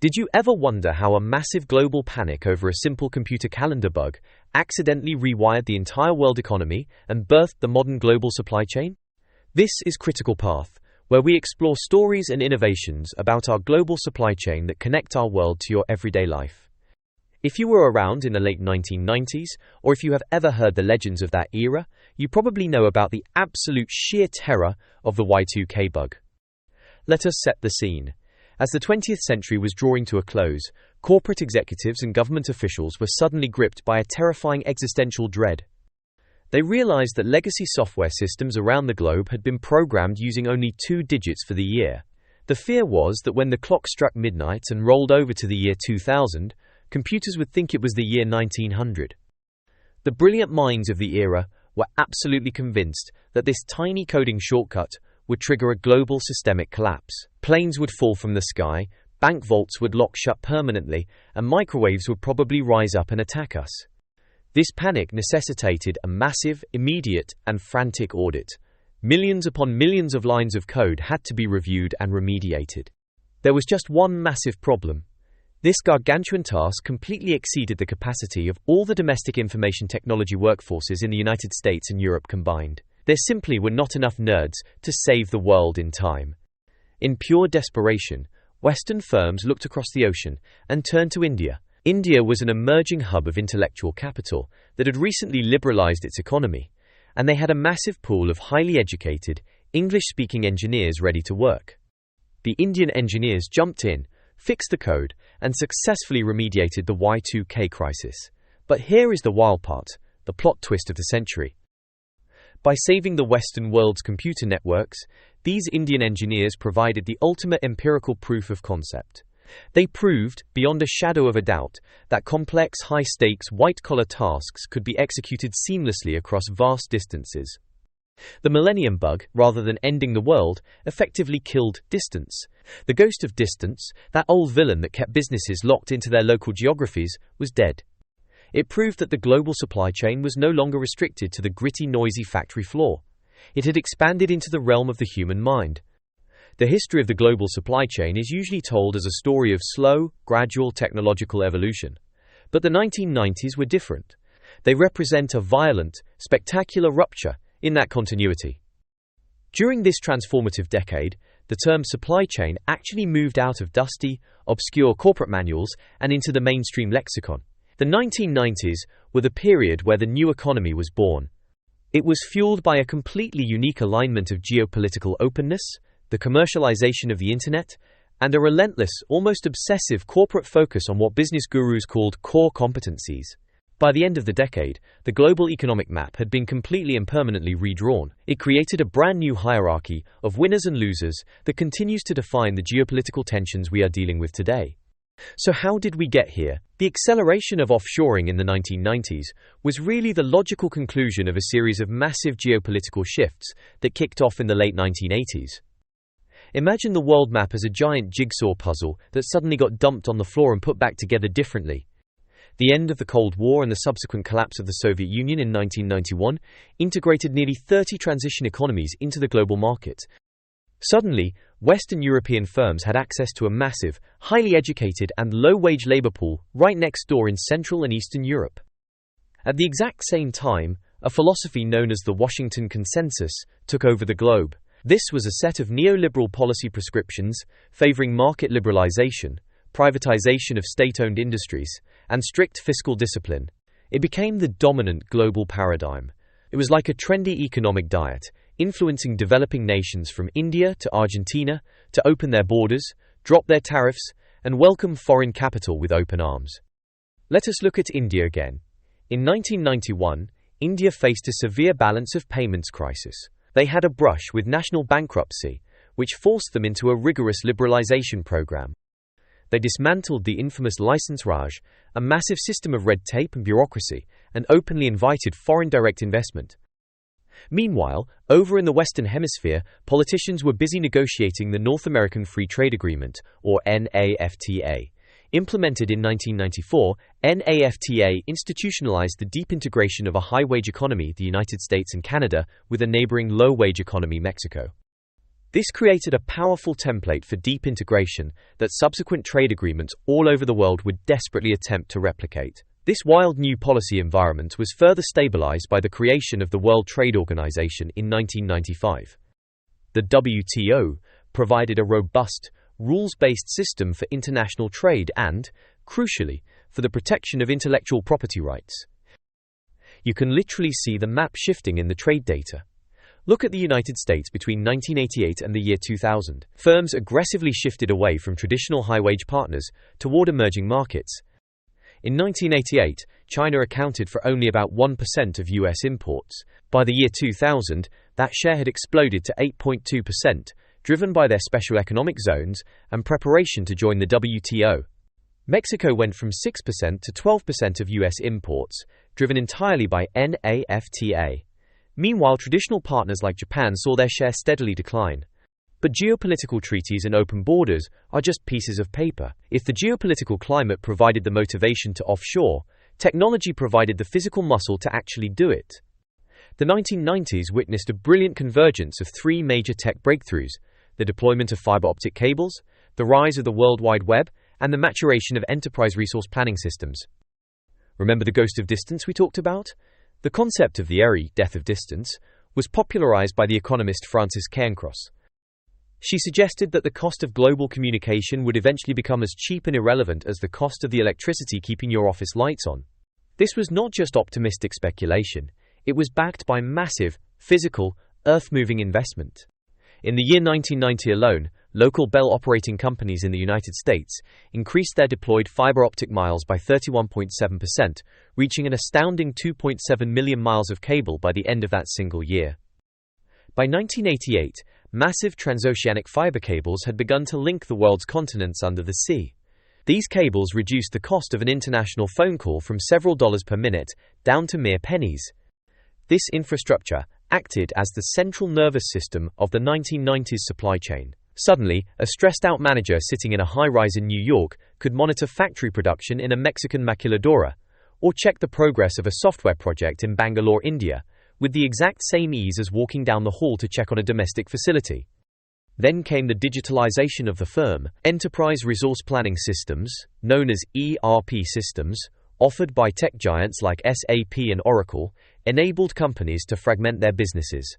Did you ever wonder how a massive global panic over a simple computer calendar bug accidentally rewired the entire world economy and birthed the modern global supply chain? This is Critical Path, where we explore stories and innovations about our global supply chain that connect our world to your everyday life. If you were around in the late 1990s, or if you have ever heard the legends of that era, you probably know about the absolute sheer terror of the Y2K bug. Let us set the scene. As the 20th century was drawing to a close, corporate executives and government officials were suddenly gripped by a terrifying existential dread. They realized that legacy software systems around the globe had been programmed using only 2 digits for the year. The fear was that when the clock struck midnight and rolled over to the year 2000, computers would think it was the year 1900. The brilliant minds of the era were absolutely convinced that this tiny coding shortcut would trigger a global systemic collapse. Planes would fall from the sky, bank vaults would lock shut permanently, and microwaves would probably rise up and attack us. This panic necessitated a massive, immediate, and frantic audit. Millions upon millions of lines of code had to be reviewed and remediated. There was just one massive problem. This gargantuan task completely exceeded the capacity of all the domestic information technology workforces in the United States and Europe combined. There simply were not enough nerds to save the world in time. In pure desperation, Western firms looked across the ocean and turned to India. India was an emerging hub of intellectual capital that had recently liberalized its economy, and they had a massive pool of highly educated, English-speaking engineers ready to work. The Indian engineers jumped in, fixed the code, and successfully remediated the Y2K crisis. But here is the wild part, the plot twist of the century. By saving the Western world's computer networks, these Indian engineers provided the ultimate empirical proof of concept. They proved, beyond a shadow of a doubt, that complex, high-stakes, white-collar tasks could be executed seamlessly across vast distances. The Millennium Bug, rather than ending the world, effectively killed distance. The ghost of distance, that old villain that kept businesses locked into their local geographies, was dead. It proved that the global supply chain was no longer restricted to the gritty, noisy factory floor. It had expanded into the realm of the human mind. The history of the global supply chain is usually told as a story of slow, gradual technological evolution. But the 1990s were different. They represent a violent, spectacular rupture in that continuity. During this transformative decade, the term supply chain actually moved out of dusty, obscure corporate manuals and into the mainstream lexicon. The 1990s were the period where the new economy was born. It was fueled by a completely unique alignment of geopolitical openness, the commercialization of the internet, and a relentless, almost obsessive corporate focus on what business gurus called core competencies. By the end of the decade, the global economic map had been completely and permanently redrawn. It created a brand new hierarchy of winners and losers that continues to define the geopolitical tensions we are dealing with today. So how did we get here? The acceleration of offshoring in the 1990s was really the logical conclusion of a series of massive geopolitical shifts that kicked off in the late 1980s. Imagine the world map as a giant jigsaw puzzle that suddenly got dumped on the floor and put back together differently. The end of the Cold War and the subsequent collapse of the Soviet Union in 1991 integrated nearly 30 transition economies into the global market. Suddenly, Western European firms had access to a massive, highly educated and low-wage labor pool right next door in Central and Eastern Europe. At the exact same time, a philosophy known as the Washington Consensus took over the globe. This was a set of neoliberal policy prescriptions favoring market liberalization, privatization of state-owned industries, and strict fiscal discipline. It became the dominant global paradigm. It was like a trendy economic diet, influencing developing nations from India to Argentina to open their borders, drop their tariffs, and welcome foreign capital with open arms. Let us look at India again. In 1991, India faced a severe balance of payments crisis. They had a brush with national bankruptcy, which forced them into a rigorous liberalization program. They dismantled the infamous license Raj, a massive system of red tape and bureaucracy, and openly invited foreign direct investment. Meanwhile, over in the Western Hemisphere, politicians were busy negotiating the North American Free Trade Agreement, or NAFTA. Implemented in 1994, NAFTA institutionalized the deep integration of a high-wage economy, the United States and Canada, with a neighboring low-wage economy, Mexico. This created a powerful template for deep integration that subsequent trade agreements all over the world would desperately attempt to replicate. This wild new policy environment was further stabilized by the creation of the World Trade Organization in 1995. The WTO provided a robust, rules-based system for international trade and, crucially, for the protection of intellectual property rights. You can literally see the map shifting in the trade data. Look at the United States between 1988 and the year 2000. Firms aggressively shifted away from traditional high-wage partners toward emerging markets. In 1988, China accounted for only about 1% of US imports. By the year 2000, that share had exploded to 8.2%, driven by their special economic zones and preparation to join the WTO. Mexico went from 6% to 12% of US imports, driven entirely by NAFTA. Meanwhile, traditional partners like Japan saw their share steadily decline. But geopolitical treaties and open borders are just pieces of paper. If the geopolitical climate provided the motivation to offshore, technology provided the physical muscle to actually do it. The 1990s witnessed a brilliant convergence of three major tech breakthroughs: the deployment of fiber optic cables, the rise of the World Wide Web, and the maturation of enterprise resource planning systems. Remember the ghost of distance we talked about? The concept of the airy death of distance was popularized by the economist Francis Cairncross. She suggested that the cost of global communication would eventually become as cheap and irrelevant as the cost of the electricity keeping your office lights on. This was not just optimistic speculation, it was backed by massive, physical, earth-moving investment. In the year 1990 alone, local Bell operating companies in the United States increased their deployed fiber optic miles by 31.7%, reaching an astounding 2.7 million miles of cable by the end of that single year. By 1988, massive transoceanic fiber cables had begun to link the world's continents under the sea. These cables reduced the cost of an international phone call from several dollars per minute down to mere pennies. This infrastructure acted as the central nervous system of the 1990s supply chain. Suddenly, a stressed-out manager sitting in a high-rise in New York could monitor factory production in a Mexican maquiladora, or check the progress of a software project in Bangalore, India, with the exact same ease as walking down the hall to check on a domestic facility. Then came the digitalization of the firm. Enterprise resource planning systems, known as ERP systems, offered by tech giants like SAP and Oracle, enabled companies to fragment their businesses.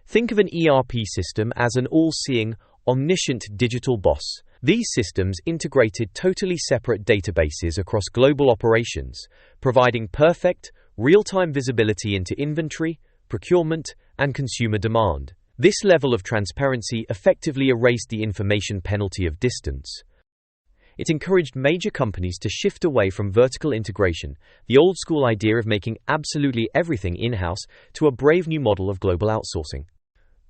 Think of an ERP system as an all-seeing, omniscient digital boss. These systems integrated totally separate databases across global operations, providing perfect, real-time visibility into inventory, procurement, and consumer demand. This level of transparency effectively erased the information penalty of distance. It encouraged major companies to shift away from vertical integration, the old-school idea of making absolutely everything in-house, to a brave new model of global outsourcing.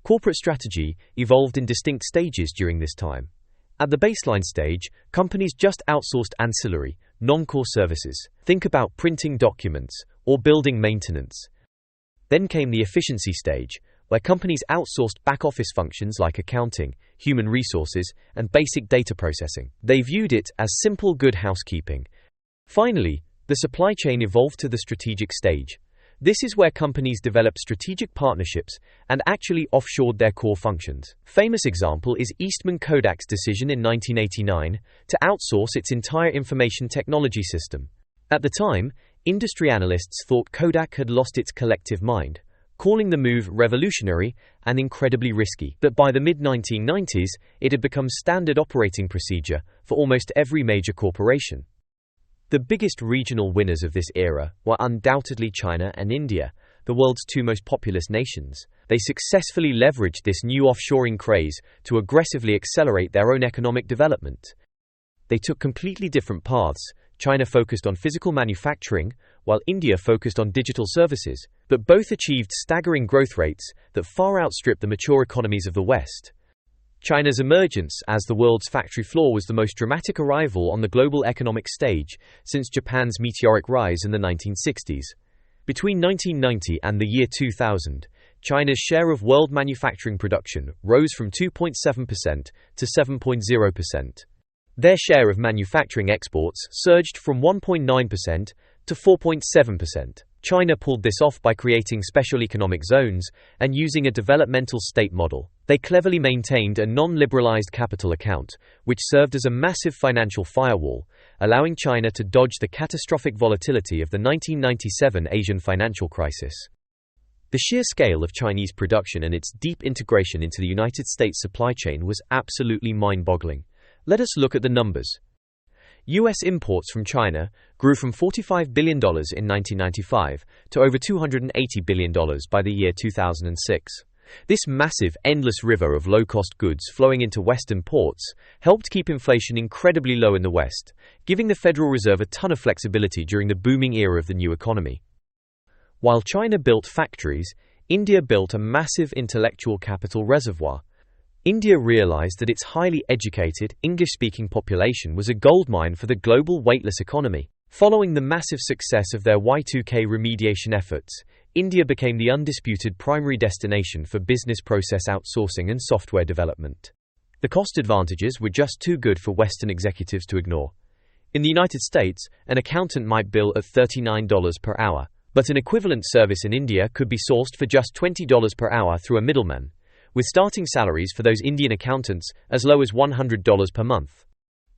Corporate strategy evolved in distinct stages during this time. At the baseline stage, companies just outsourced ancillary, non-core services. Think about printing documents or building maintenance. Then came the efficiency stage, where companies outsourced back-office functions like accounting, human resources, and basic data processing. They viewed it as simple good housekeeping. Finally, the supply chain evolved to the strategic stage. This is where companies developed strategic partnerships and actually offshored their core functions. Famous example is Eastman Kodak's decision in 1989 to outsource its entire information technology system. At the time, industry analysts thought Kodak had lost its collective mind, calling the move revolutionary and incredibly risky. But by the mid-1990s, it had become standard operating procedure for almost every major corporation. The biggest regional winners of this era were undoubtedly China and India, the world's two most populous nations. They successfully leveraged this new offshoring craze to aggressively accelerate their own economic development. They took completely different paths. China focused on physical manufacturing, while India focused on digital services, but both achieved staggering growth rates that far outstripped the mature economies of the West. China's emergence as the world's factory floor was the most dramatic arrival on the global economic stage since Japan's meteoric rise in the 1960s. Between 1990 and the year 2000, China's share of world manufacturing production rose from 2.7% to 7.0%. Their share of manufacturing exports surged from 1.9% to to 4.7%. China pulled this off by creating special economic zones and using a developmental state model. They cleverly maintained a non-liberalized capital account, which served as a massive financial firewall, allowing China to dodge the catastrophic volatility of the 1997 Asian financial crisis. The sheer scale of Chinese production and its deep integration into the United States supply chain was absolutely mind-boggling. Let us look at the numbers. U.S. imports from China grew from $45 billion in 1995 to over $280 billion by the year 2006. This massive, endless river of low-cost goods flowing into Western ports helped keep inflation incredibly low in the West, giving the Federal Reserve a ton of flexibility during the booming era of the new economy. While China built factories, India built a massive intellectual capital reservoir. India realized that its highly educated, English-speaking population was a goldmine for the global weightless economy. Following the massive success of their Y2K remediation efforts, India became the undisputed primary destination for business process outsourcing and software development. The cost advantages were just too good for Western executives to ignore. In the United States, an accountant might bill at $39 per hour, but an equivalent service in India could be sourced for just $20 per hour through a middleman, with starting salaries for those Indian accountants as low as $100 per month.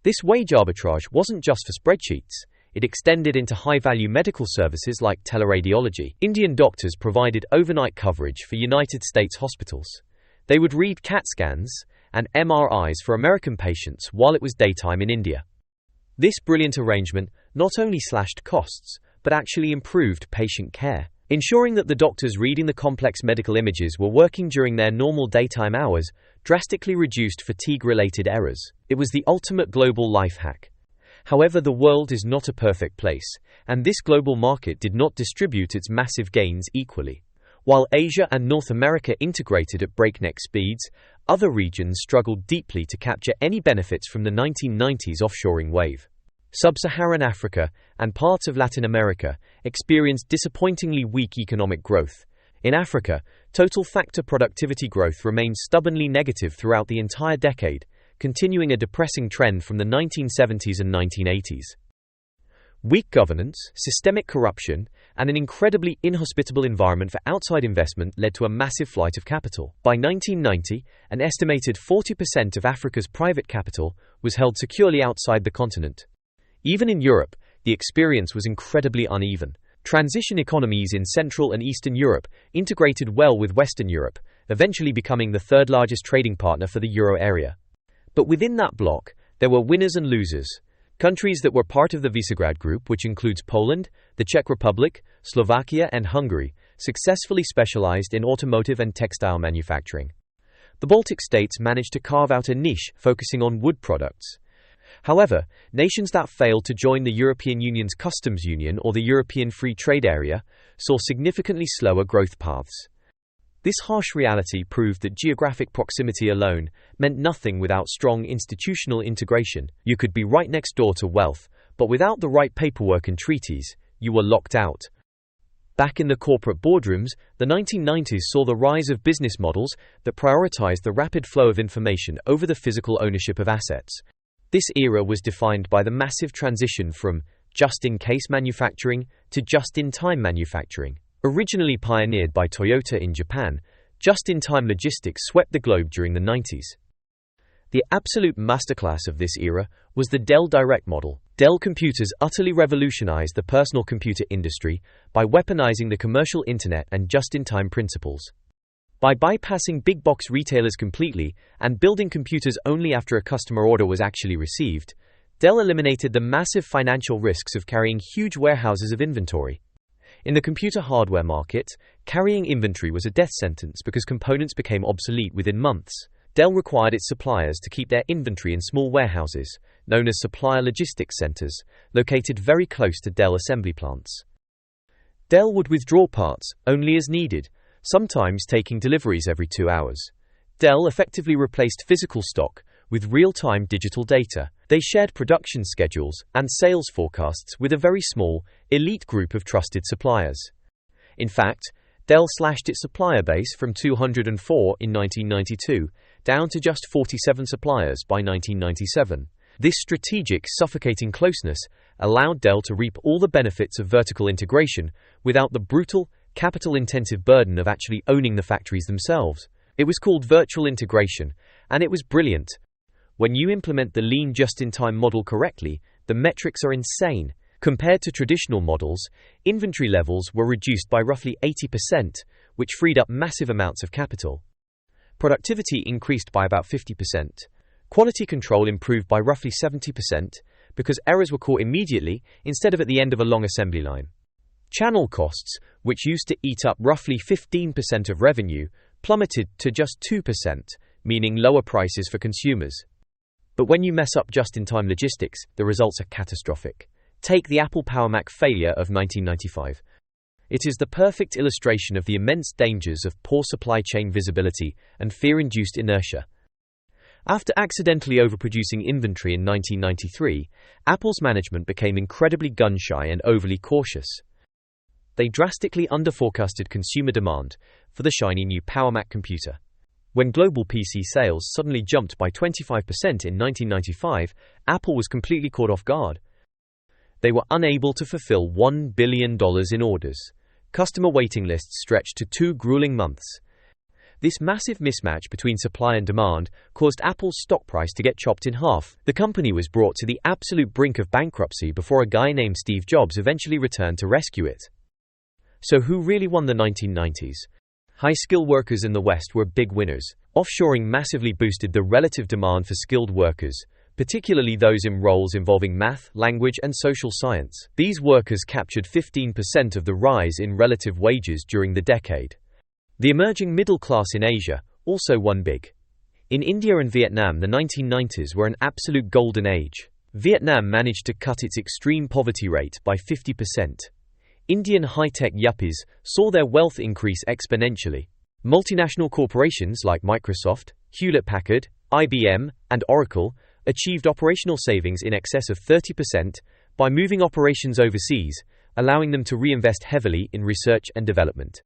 This wage arbitrage wasn't just for spreadsheets, it extended into high-value medical services like teleradiology. Indian doctors provided overnight coverage for United States hospitals. They would read CAT scans and MRIs for American patients while it was daytime in India. This brilliant arrangement not only slashed costs, but actually improved patient care, ensuring that the doctors reading the complex medical images were working during their normal daytime hours drastically reduced fatigue-related errors. It was the ultimate global life hack. However, the world is not a perfect place, and this global market did not distribute its massive gains equally. While Asia and North America integrated at breakneck speeds, other regions struggled deeply to capture any benefits from the 1990s offshoring wave. Sub-Saharan Africa and parts of Latin America experienced disappointingly weak economic growth. In Africa, total factor productivity growth remained stubbornly negative throughout the entire decade, continuing a depressing trend from the 1970s and 1980s. Weak governance, systemic corruption, and an incredibly inhospitable environment for outside investment led to a massive flight of capital. By 1990, an estimated 40% of Africa's private capital was held securely outside the continent. Even in Europe, the experience was incredibly uneven. Transition economies in Central and Eastern Europe integrated well with Western Europe, eventually becoming the third largest trading partner for the euro area. But within that bloc, there were winners and losers. Countries that were part of the Visegrad Group, which includes Poland, the Czech Republic, Slovakia, and Hungary, successfully specialized in automotive and textile manufacturing. The Baltic states managed to carve out a niche focusing on wood products. However, nations that failed to join the European Union's customs union or the European Free Trade Area saw significantly slower growth paths. This harsh reality proved that geographic proximity alone meant nothing without strong institutional integration. You could be right next door to wealth, but without the right paperwork and treaties, you were locked out. Back in the corporate boardrooms, the 1990s saw the rise of business models that prioritized the rapid flow of information over the physical ownership of assets. This era was defined by the massive transition from just-in-case manufacturing to just-in-time manufacturing. Originally pioneered by Toyota in Japan, just-in-time logistics swept the globe during the 90s. The absolute masterclass of this era was the Dell Direct model. Dell computers utterly revolutionized the personal computer industry by weaponizing the commercial internet and just-in-time principles. By bypassing big-box retailers completely and building computers only after a customer order was actually received, Dell eliminated the massive financial risks of carrying huge warehouses of inventory. In the computer hardware market, carrying inventory was a death sentence because components became obsolete within months. Dell required its suppliers to keep their inventory in small warehouses, known as supplier logistics centers, located very close to Dell assembly plants. Dell would withdraw parts only as needed, sometimes taking deliveries every 2 hours. Dell effectively replaced physical stock with real-time digital data. They shared production schedules and sales forecasts with a very small, elite group of trusted suppliers. In fact, Dell slashed its supplier base from 204 in 1992 down to just 47 suppliers by 1997. This strategic, suffocating closeness allowed Dell to reap all the benefits of vertical integration without the brutal, capital-intensive burden of actually owning the factories themselves. It was called virtual integration, and it was brilliant. When you implement the lean just-in-time model correctly, the metrics are insane. Compared to traditional models, inventory levels were reduced by roughly 80%, which freed up massive amounts of capital. Productivity increased by about 50%. Quality control improved by roughly 70%, because errors were caught immediately instead of at the end of a long assembly line. Channel costs, which used to eat up roughly 15% of revenue, plummeted to just 2%, meaning lower prices for consumers. But when you mess up just-in-time logistics, the results are catastrophic. Take the Apple Power Mac failure of 1995. It is the perfect illustration of the immense dangers of poor supply chain visibility and fear-induced inertia. After accidentally overproducing inventory in 1993, Apple's management became incredibly gun-shy and overly cautious. They drastically underforecasted consumer demand for the shiny new Power Mac computer. When global PC sales suddenly jumped by 25% in 1995, Apple was completely caught off guard. They were unable to fulfill $1 billion in orders. Customer waiting lists stretched to 2 grueling months. This massive mismatch between supply and demand caused Apple's stock price to get chopped in half. The company was brought to the absolute brink of bankruptcy before a guy named Steve Jobs eventually returned to rescue it. So who really won the 1990s? High-skilled workers in the West were big winners. Offshoring massively boosted the relative demand for skilled workers, particularly those in roles involving math, language, and social science. These workers captured 15% of the rise in relative wages during the decade. The emerging middle class in Asia also won big. In India and Vietnam, the 1990s were an absolute golden age. Vietnam managed to cut its extreme poverty rate by 50%. Indian high-tech yuppies saw their wealth increase exponentially. Multinational corporations like Microsoft, Hewlett-Packard, IBM, and Oracle achieved operational savings in excess of 30% by moving operations overseas, allowing them to reinvest heavily in research and development.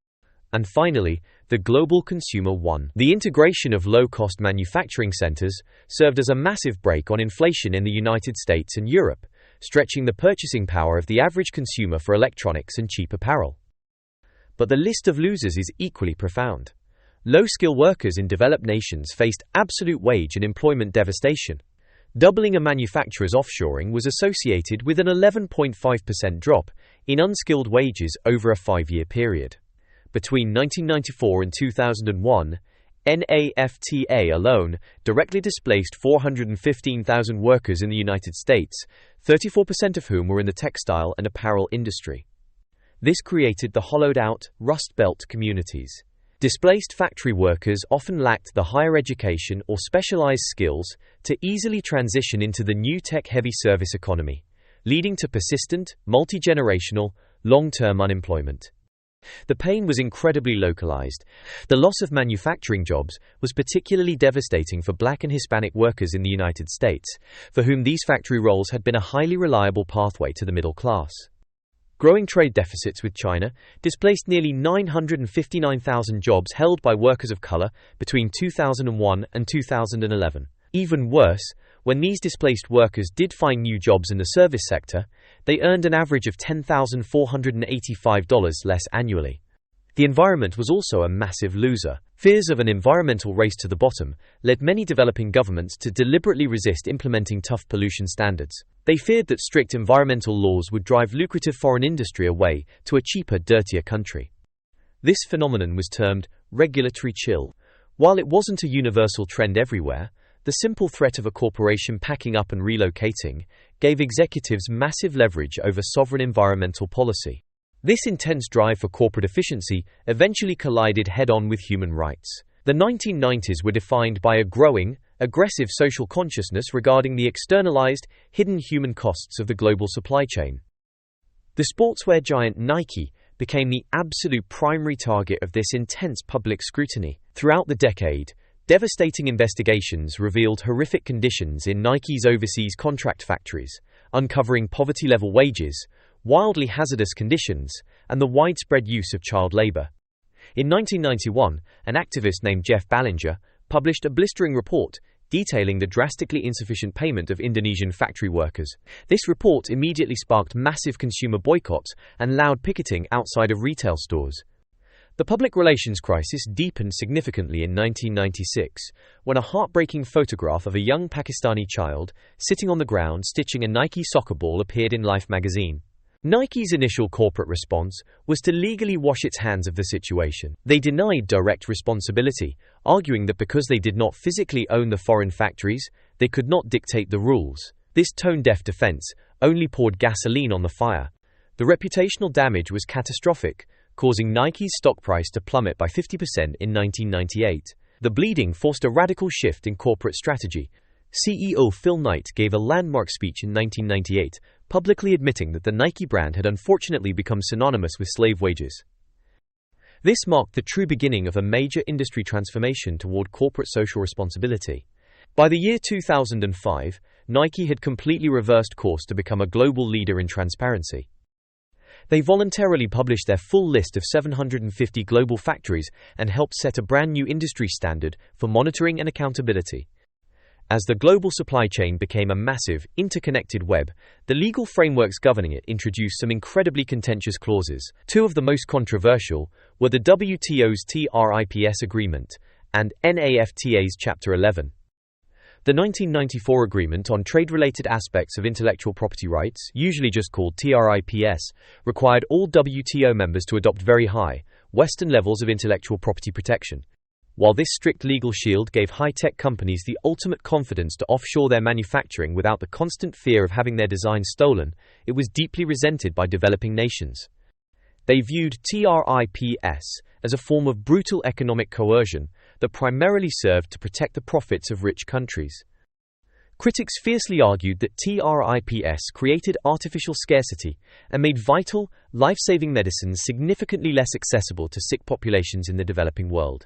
And finally, the global consumer won. The integration of low-cost manufacturing centers served as a massive brake on inflation in the United States and Europe, stretching the purchasing power of the average consumer for electronics and cheap apparel. But the list of losers is equally profound. Low-skill workers in developed nations faced absolute wage and employment devastation. Doubling a manufacturer's offshoring was associated with an 11.5% drop in unskilled wages over a 5-year period. Between 1994 and 2001, NAFTA alone directly displaced 415,000 workers in the United States, 34% of whom were in the textile and apparel industry. This created the hollowed-out, Rust Belt communities. Displaced factory workers often lacked the higher education or specialized skills to easily transition into the new tech-heavy service economy, leading to persistent, multi-generational, long-term unemployment. The pain was incredibly localized. The loss of manufacturing jobs was particularly devastating for Black and Hispanic workers in the United States, for whom these factory roles had been a highly reliable pathway to the middle class. Growing trade deficits with China displaced nearly 959,000 jobs held by workers of color between 2001 and 2011. Even worse, when these displaced workers did find new jobs in the service sector, they earned an average of $10,485 less annually. The environment was also a massive loser. Fears of an environmental race to the bottom led many developing governments to deliberately resist implementing tough pollution standards. They feared that strict environmental laws would drive lucrative foreign industry away to a cheaper, dirtier country. This phenomenon was termed regulatory chill. While it wasn't a universal trend everywhere, the simple threat of a corporation packing up and relocating gave executives massive leverage over sovereign environmental policy. This intense drive for corporate efficiency eventually collided head-on with human rights. The 1990s were defined by a growing, aggressive social consciousness regarding the externalized, hidden human costs of the global supply chain. The sportswear giant Nike became the absolute primary target of this intense public scrutiny. Throughout the decade, devastating investigations revealed horrific conditions in Nike's overseas contract factories, uncovering poverty-level wages, wildly hazardous conditions, and the widespread use of child labor. In 1991, an activist named Jeff Ballinger published a blistering report detailing the drastically insufficient payment of Indonesian factory workers. This report immediately sparked massive consumer boycotts and loud picketing outside of retail stores. The public relations crisis deepened significantly in 1996, when a heartbreaking photograph of a young Pakistani child sitting on the ground stitching a Nike soccer ball appeared in Life magazine. Nike's initial corporate response was to legally wash its hands of the situation. They denied direct responsibility, arguing that because they did not physically own the foreign factories, they could not dictate the rules. This tone-deaf defense only poured gasoline on the fire. The reputational damage was catastrophic, causing Nike's stock price to plummet by 50% in 1998. The bleeding forced a radical shift in corporate strategy. CEO Phil Knight gave a landmark speech in 1998, publicly admitting that the Nike brand had unfortunately become synonymous with slave wages. This marked the true beginning of a major industry transformation toward corporate social responsibility. By the year 2005, Nike had completely reversed course to become a global leader in transparency. They voluntarily published their full list of 750 global factories and helped set a brand new industry standard for monitoring and accountability. As the global supply chain became a massive, interconnected web, the legal frameworks governing it introduced some incredibly contentious clauses. Two of the most controversial were the WTO's TRIPS agreement and NAFTA's Chapter 11. The 1994 Agreement on Trade-Related Aspects of Intellectual Property Rights, usually just called TRIPS, required all WTO members to adopt very high, Western levels of intellectual property protection. While this strict legal shield gave high-tech companies the ultimate confidence to offshore their manufacturing without the constant fear of having their designs stolen, it was deeply resented by developing nations. They viewed TRIPS as a form of brutal economic coercion that primarily served to protect the profits of rich countries. Critics fiercely argued that TRIPS created artificial scarcity and made vital, life-saving medicines significantly less accessible to sick populations in the developing world.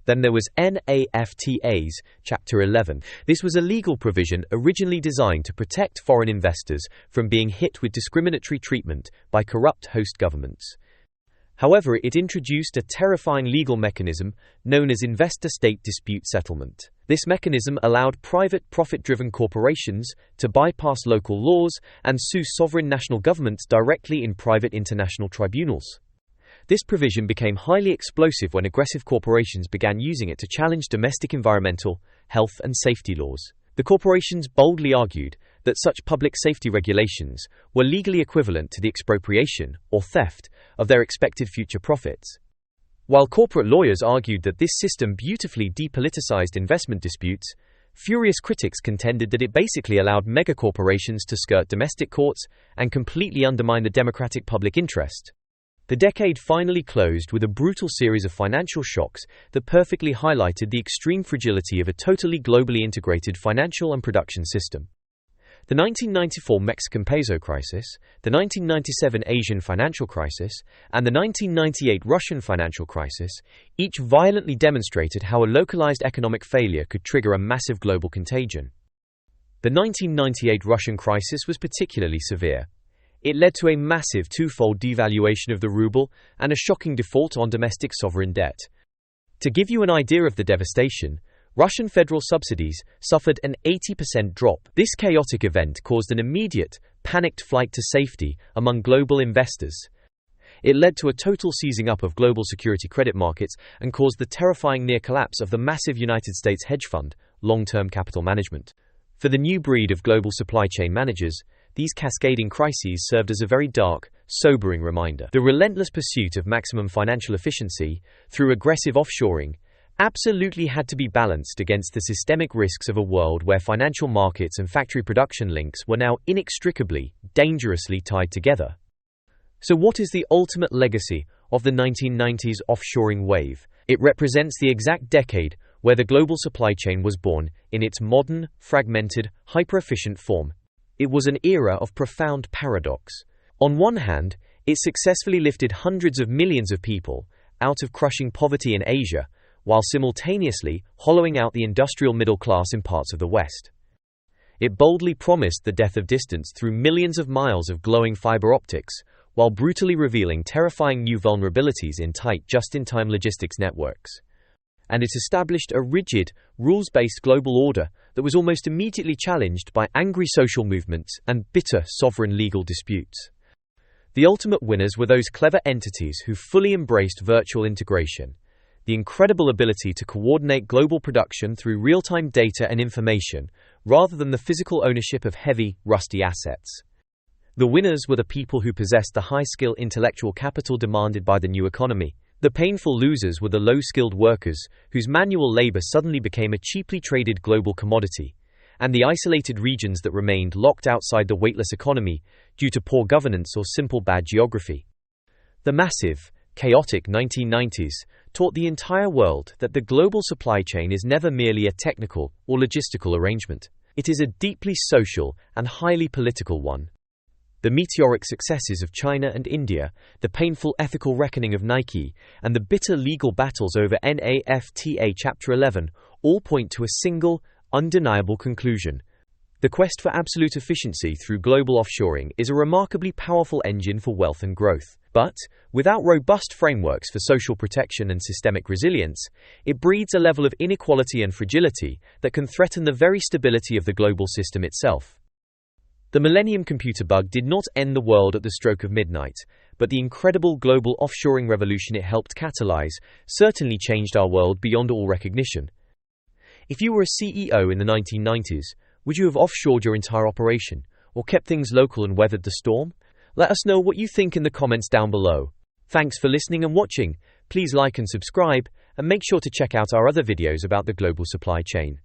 Then there was NAFTA's Chapter 11. This was a legal provision originally designed to protect foreign investors from being hit with discriminatory treatment by corrupt host governments. However, it introduced a terrifying legal mechanism known as investor-state dispute settlement. This mechanism allowed private profit-driven corporations to bypass local laws and sue sovereign national governments directly in private international tribunals. This provision became highly explosive when aggressive corporations began using it to challenge domestic environmental, health and safety laws. The corporations boldly argued that such public safety regulations were legally equivalent to the expropriation, or theft, of their expected future profits. While corporate lawyers argued that this system beautifully depoliticized investment disputes, furious critics contended that it basically allowed megacorporations to skirt domestic courts and completely undermine the democratic public interest. The decade finally closed with a brutal series of financial shocks that perfectly highlighted the extreme fragility of a totally globally integrated financial and production system. The 1994 Mexican peso crisis, the 1997 Asian financial crisis, and the 1998 Russian financial crisis each violently demonstrated how a localized economic failure could trigger a massive global contagion. The 1998 Russian crisis was particularly severe. It led to a massive twofold devaluation of the ruble and a shocking default on domestic sovereign debt. To give you an idea of the devastation, Russian federal subsidies suffered an 80% drop. This chaotic event caused an immediate, panicked flight to safety among global investors. It led to a total seizing up of global security credit markets and caused the terrifying near collapse of the massive United States hedge fund, long-term capital management. For the new breed of global supply chain managers, these cascading crises served as a very dark, sobering reminder. The relentless pursuit of maximum financial efficiency through aggressive offshoring absolutely had to be balanced against the systemic risks of a world where financial markets and factory production links were now inextricably, dangerously tied together. So what is the ultimate legacy of the 1990s offshoring wave? It represents the exact decade where the global supply chain was born in its modern, fragmented, hyper-efficient form. It was an era of profound paradox. On one hand, it successfully lifted hundreds of millions of people out of crushing poverty in Asia, while simultaneously hollowing out the industrial middle class in parts of the West. It boldly promised the death of distance through millions of miles of glowing fiber optics, while brutally revealing terrifying new vulnerabilities in tight just-in-time logistics networks. and it established a rigid, rules-based global order that was almost immediately challenged by angry social movements and bitter sovereign legal disputes. The ultimate winners were those clever entities who fully embraced virtual integration, the incredible ability to coordinate global production through real-time data and information, rather than the physical ownership of heavy, rusty assets. The winners were the people who possessed the high-skill intellectual capital demanded by the new economy. The painful losers were the low-skilled workers, whose manual labor suddenly became a cheaply traded global commodity, and the isolated regions that remained locked outside the weightless economy due to poor governance or simple bad geography. The massive, chaotic 1990s taught the entire world that the global supply chain is never merely a technical or logistical arrangement. It is a deeply social and highly political one. The meteoric successes of China and India, the painful ethical reckoning of Nike, and the bitter legal battles over NAFTA Chapter 11 all point to a single, undeniable conclusion. The quest for absolute efficiency through global offshoring is a remarkably powerful engine for wealth and growth. But, without robust frameworks for social protection and systemic resilience, it breeds a level of inequality and fragility that can threaten the very stability of the global system itself. The Millennium Computer bug did not end the world at the stroke of midnight, but the incredible global offshoring revolution it helped catalyze certainly changed our world beyond all recognition. If you were a CEO in the 1990s, would you have offshored your entire operation, or kept things local and weathered the storm? Let us know what you think in the comments down below. Thanks for listening and watching. Please like and subscribe, and make sure to check out our other videos about the global supply chain.